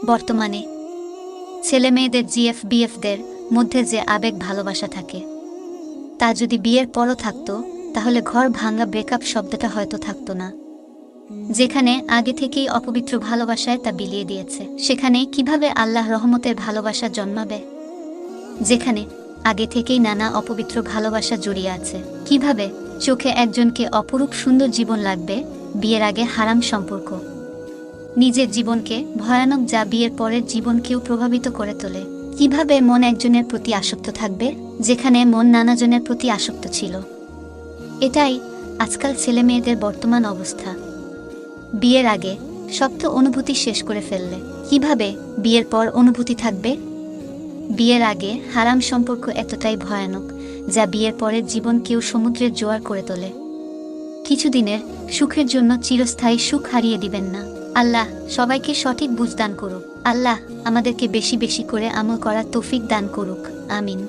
বর্তমানে ছেলেমেয়েদের জিএফ-বিএফদের মধ্যে যে আবেগ ভালোবাসা থাকে, তা যদি বিয়ের পরও থাকতো তাহলে ঘর ভাঙা ব্রেকআপ শব্দটা হয়তো থাকতো না। যেখানে আগে থেকেই অপবিত্র ভালোবাসায় তা বিলিয়ে দিয়েছে, সেখানে কিভাবে আল্লাহ রহমতের ভালোবাসা জন্মাবে? যেখানে আগে থেকেই নানা অপবিত্র ভালোবাসা জড়িয়ে আছে, কিভাবে চোখে একজনকে অপরূপ সুন্দর জীবন লাগবে বিয়ের আগে হারাম সম্পর্ক? নিজের জীবনকে ভয়ানক, যা বিয়ের পরের জীবনকেও প্রভাবিত করে তোলে। কিভাবে মন একজনের প্রতি আসক্ত থাকবে যেখানে মন নানাজনের প্রতি আসক্ত ছিল? এটাই আজকাল ছেলে মেয়েদের বর্তমান অবস্থা। বিয়ের আগে শক্ত অনুভূতি শেষ করে ফেললে কিভাবে বিয়ের পর অনুভূতি থাকবে? বিয়ের আগে হারাম সম্পর্ক এতটাই ভয়ানক যা বিয়ের পরের জীবনকেও সমুদ্রের জোয়ার করে তোলে। কিছুদিনের সুখের জন্য চিরস্থায়ী সুখ হারিয়ে দিবেন না। আল্লাহ সবাইকে সঠিক বুঝ দান করুক। আল্লাহ আমাদেরকে বেশি বেশি করে আমল করার তৌফিক দান করুক। আমিন।